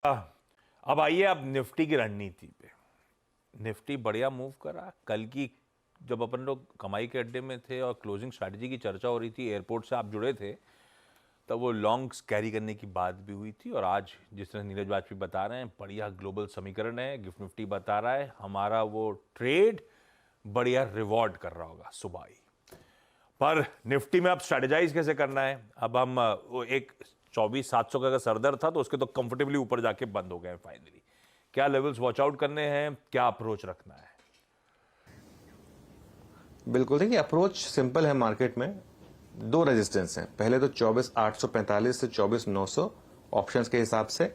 अब आइए अब निफ्टी की रणनीति पे। निफ्टी बढ़िया मूव करा। कल की जब अपन लोग कमाई के अड्डे में थे और क्लोजिंग स्ट्रैटेजी की चर्चा हो रही थी, एयरपोर्ट से आप जुड़े थे, तब वो लॉन्ग्स कैरी करने की बात भी हुई थी। और आज जिस तरह नीरज वाजपेयी बता रहे हैं, बढ़िया ग्लोबल समीकरण है। गिफ्ट निफ्टी बता रहा है हमारा वो ट्रेड बढ़िया रिवॉर्ड कर रहा होगा सुबह ही। पर निफ्टी में अब स्ट्रेटेजाइज कैसे करना है? अब हम वो एक 24,700 का अगर सरदर था तो उसके तो कंफर्टेबली ऊपर जाके बंद हो गए फाइनली। क्या लेवल्स वॉच आउट करने हैं, क्या अप्रोच रखना है? बिल्कुल, देखिए अप्रोच सिंपल है। मार्केट में दो रेजिस्टेंस हैं। पहले तो 24,845 से 24,900 ऑप्शंस के हिसाब से,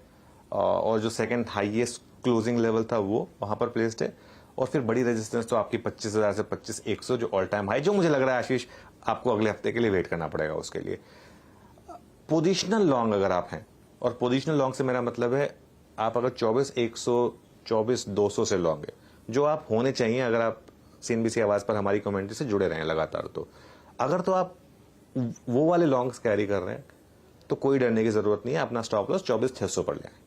और जो सेकंड हाईएस्ट क्लोजिंग लेवल था वो वहां पर प्लेस्ड है। और फिर बड़ी रेजिस्टेंस तो आपकी 25,000 से 25,100 जो ऑल टाइम हाई, जो मुझे लग रहा है आशीष आपको अगले हफ्ते के लिए वेट करना पड़ेगा उसके लिए। पोजिशनल लॉन्ग अगर आप हैं, और पोजिशनल लॉन्ग से मेरा मतलब है आप अगर 24,100 24,200 से लॉन्ग है, जो आप होने चाहिए अगर आप सीएनबीसी आवाज पर हमारी कम्युनिटी से जुड़े रहे हैं लगातार। तो अगर तो आप वो वाले लॉन्ग्स कैरी कर रहे हैं तो कोई डरने की जरूरत नहीं है, अपना स्टॉप लॉस 24,600 पर ले आए।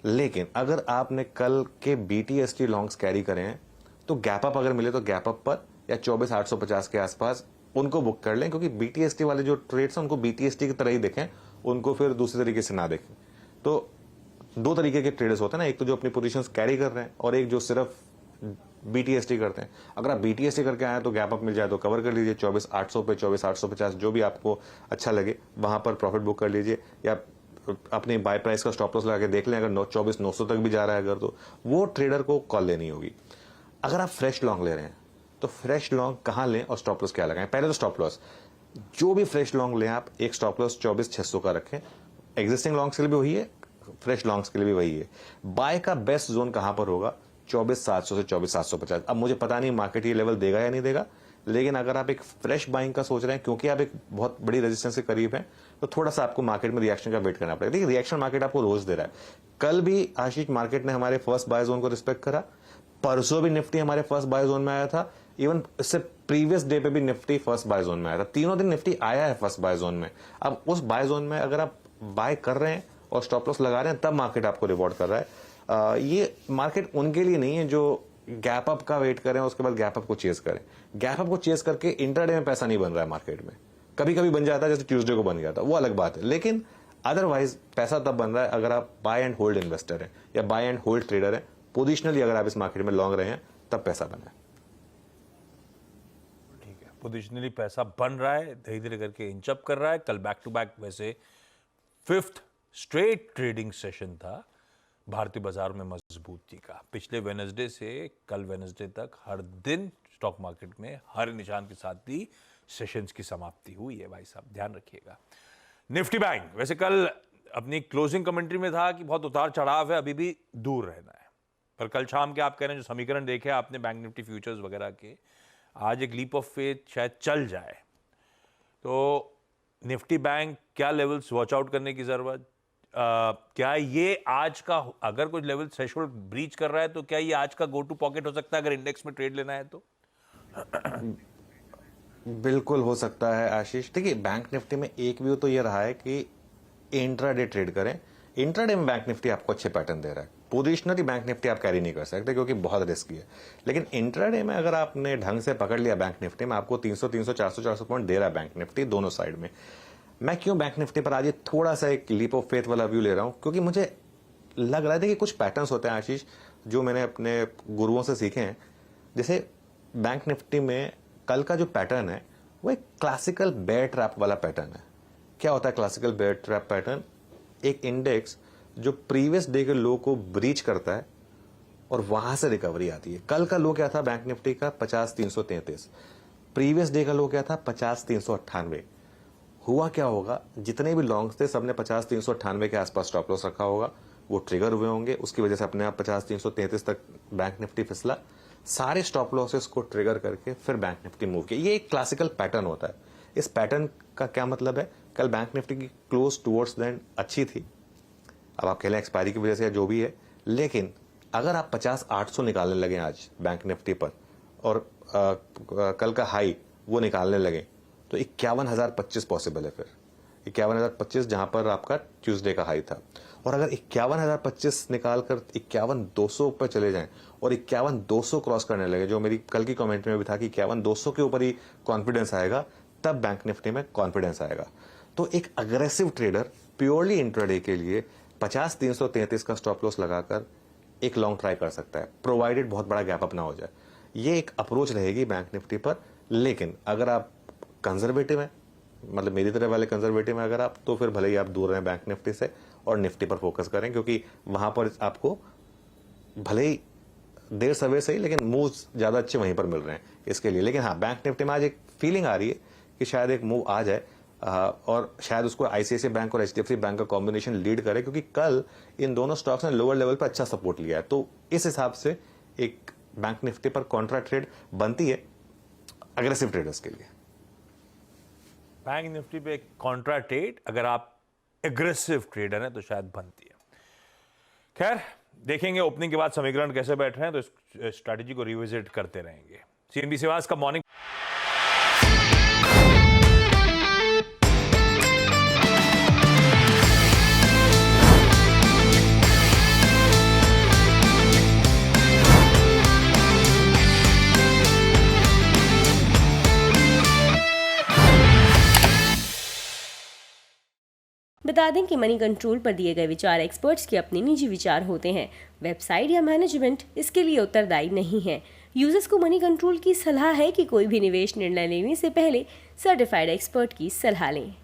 लेकिन अगर आपने कल के बीटीएसटी लॉन्ग्स कैरी करे हैं तो गैप अप अगर मिले तो गैप अप पर या 24,850 के आसपास उनको बुक कर लें, क्योंकि बीटीएसटी वाले जो ट्रेड्स हैं उनको बीटीएसटी की तरह ही देखें, उनको फिर दूसरे तरीके से ना देखें। तो दो तरीके के ट्रेडर्स होते हैं ना, एक तो जो अपनी पोजीशंस कैरी कर रहे हैं और एक जो सिर्फ बीटीएसटी करते हैं। अगर आप बीटीएसटी करके आए तो गैप अप मिल जाए तो कवर कर लीजिए 24,800 पे, 24,850 जो भी आपको अच्छा लगे वहां पर प्रॉफिट बुक कर लीजिए, या अपने बाय प्राइस का स्टॉप लॉस लगा के देख लें। अगर 24,900 तक भी जा रहा है अगर, तो वो ट्रेडर को कॉल लेनी होगी। अगर आप फ्रेश लॉन्ग ले रहे हैं तो फ्रेश लॉन्ग कहां लें और स्टॉप लॉस क्या लगाएं? पहले तो स्टॉप लॉस, जो भी फ्रेश लॉन्ग लें आप, एक स्टॉप लॉस 24,600 का रखें। एग्जिस्टिंग लॉन्ग्स के लिए भी वही है, फ्रेश लॉन्ग्स के लिए भी वही है। बाय का बेस्ट जोन कहां पर होगा? 24,700 से 24,750। अब मुझे पता नहीं मार्केट ये लेवल देगा या नहीं देगा, लेकिन अगर आप एक फ्रेश बाइंग का सोच रहे हैं क्योंकि आप एक बहुत बड़ी रेजिस्टेंस के करीब हैं, तो थोड़ा सा आपको मार्केट में रिएक्शन का वेट करना पड़ेगा। देखिए रिएक्शन मार्केट आपको रोज दे रहा है। कल भी आशीष मार्केट ने हमारे फर्स्ट बाय जोन को रिस्पेक्ट करा, परसों भी निफ्टी हमारे फर्स्ट बाय जोन में आया था, इवन इससे प्रीवियस डे पे भी निफ्टी फर्स्ट बाय जोन में आया था। तीनों दिन निफ्टी आया है फर्स्ट बाय जोन में। अब उस बाय जोन में अगर आप बाय कर रहे हैं और स्टॉप लॉस लगा रहे हैं तब मार्केट आपको रिवॉर्ड कर रहा है। ये मार्केट उनके लिए नहीं है जो गैप अप का वेट करें उसके बाद गैप अप को चेस करें। गैप अप को चेस करके इंट्राडे में पैसा नहीं बन रहा है मार्केट में। कभी कभी बन जाता है, जैसे ट्यूसडे को बन गया था, वो अलग बात है, लेकिन अदरवाइज पैसा तब बन रहा है अगर आप बाय एंड होल्ड इन्वेस्टर हैं या बाय एंड होल्ड ट्रेडर हैं। पोजिशनली अगर आप इस मार्केट में लॉन्ग रहे हैं तब पैसा बना है। ठीक है, पोजिशनली पैसा बन रहा है, धीरे धीरे करके इंचअप कर रहा है। कल बैक टू बैक वैसे 5th स्ट्रेट ट्रेडिंग सेशन था भारतीय बाजार में मजबूती का। पिछले वेडनेसडे से कल वेडनेसडे तक हर दिन स्टॉक मार्केट में हर निशान के साथ ही सेशंस की समाप्ति हुई है। भाई साहब ध्यान रखिएगा। निफ्टी बैंक वैसे कल अपनी क्लोजिंग कमेंट्री में था कि बहुत उतार चढ़ाव है, अभी भी दूर रहना है। पर कल शाम के आप कह रहे हैं जो समीकरण देखे आपने बैंक निफ्टी फ्यूचर्स वगैरह के, आज एक लीप ऑफ फेथ शायद चल जाए। तो निफ्टी बैंक क्या लेवल्स वॉच आउट करने की जरूरत? क्या ये आज का, अगर कुछ लेवल थ्रेशोल्ड ब्रीच कर रहा है तो क्या ये आज का गो टू पॉकेट हो सकता है अगर इंडेक्स में ट्रेड लेना है तो? बिल्कुल हो सकता है आशीष। देखिए बैंक निफ्टी में एक व्यू तो ये रहा है कि इंट्राडे ट्रेड करें। इंट्राडे में बैंक निफ्टी आपको अच्छे पैटर्न दे रहा है। पोजिशनली बैंक निफ्टी आप कैरी नहीं कर सकते क्योंकि बहुत रिस्की है, लेकिन इंट्राडे में अगर आपने ढंग से पकड़ लिया बैंक निफ्टी में, आपको 300 300 400 400 पॉइंट दे रहा है बैंक निफ्टी दोनों साइड में। मैं क्यों बैंक निफ्टी पर आज ये थोड़ा सा एक लीप ऑफ फेथ वाला व्यू ले रहा हूं, क्योंकि मुझे लग रहा है कि कुछ पैटर्न्स होते हैं आशीष जो मैंने अपने गुरुओं से सीखे हैं। जैसे बैंक निफ्टी में कल का जो पैटर्न है वो एक क्लासिकल बेयर ट्रैप वाला पैटर्न है। क्या होता है क्लासिकल बेयर ट्रैप पैटर्न? एक इंडेक्स जो प्रीवियस डे के लो को ब्रीच करता है और वहां से रिकवरी आती है। कल का लो क्या था बैंक निफ्टी का? 50,333। प्रीवियस डे का लो क्या था? 50,398। हुआ क्या होगा, जितने भी लॉन्ग्स थे सबने 50,398 के आसपास स्टॉप लॉस रखा होगा, वो ट्रिगर हुए होंगे, उसकी वजह से अपने आप 50,333 तक बैंक निफ्टी फिसला। सारे स्टॉप लॉसेस को ट्रिगर करके फिर बैंक निफ्टी मूव किया। ये एक क्लासिकल पैटर्न होता है। इस पैटर्न का क्या मतलब है? कल बैंक निफ्टी की क्लोज टुवर्ड्स द एंड अच्छी थी, अब आप कह लें एक्सपायरी की वजह से या जो भी है, लेकिन अगर आप 50,800 निकालने लगे आज बैंक निफ्टी पर और कल का हाई वो निकालने लगे तो 51,025 पॉसिबल है। फिर 51,025 जहां पर आपका ट्यूसडे का हाई था। और अगर 51,025 निकाल कर 51,200 ऊपर चले जाएं और 51,200 क्रॉस करने लगे, जो मेरी कल की कमेंट में भी था कि 51,200 के ऊपर ही कॉन्फिडेंस आएगा, तब बैंक निफ्टी में कॉन्फिडेंस आएगा। तो एक अग्रेसिव ट्रेडर प्योरली इंट्राडे के लिए 50,333 का स्टॉप लॉस लगाकर एक लॉन्ग ट्राई कर सकता है, प्रोवाइडेड बहुत बड़ा गैप अप ना हो जाए। ये एक अप्रोच रहेगी बैंक निफ्टी पर। लेकिन अगर आप कंजर्वेटिव हैं, मतलब मेरी तरह वाले कंजर्वेटिव हैं अगर आप, तो फिर भले ही आप दूर रहें बैंक निफ्टी से और निफ्टी पर फोकस करें, क्योंकि वहां पर आपको भले ही देर सवेर से ही लेकिन मूव्स ज्यादा अच्छे वहीं पर मिल रहे हैं इसके लिए। लेकिन हाँ, बैंक निफ्टी में आज एक फीलिंग आ रही है कि शायद एक मूव आ जाए और शायद उसको आईसीआईसीआई बैंक और एचडीएफसी बैंक का कॉम्बिनेशन लीड करे, क्योंकि कल इन दोनों स्टॉक्स ने लोअर लेवल पर अच्छा सपोर्ट लिया है। तो इस हिसाब से एक बैंक निफ्टी पर कॉन्ट्रा ट्रेड बनती है अग्रेसिव ट्रेडर्स के लिए। बैंक निफ्टी पे कॉन्ट्रा ट्रेड अगर आप एग्रेसिव ट्रेडर हैं तो शायद बनती है। खैर, देखेंगे ओपनिंग के बाद समीकरण कैसे बैठ रहे हैं, तो इस स्ट्रैटेजी को रिविजिट करते रहेंगे। सीएनबीसी आवाज का मॉर्निंग बता दें कि मनी कंट्रोल पर दिए गए विचार एक्सपर्ट्स के अपने निजी विचार होते हैं। वेबसाइट या मैनेजमेंट इसके लिए उत्तरदायी नहीं है। यूजर्स को मनी कंट्रोल की सलाह है कि कोई भी निवेश निर्णय लेने से पहले सर्टिफाइड एक्सपर्ट की सलाह लें।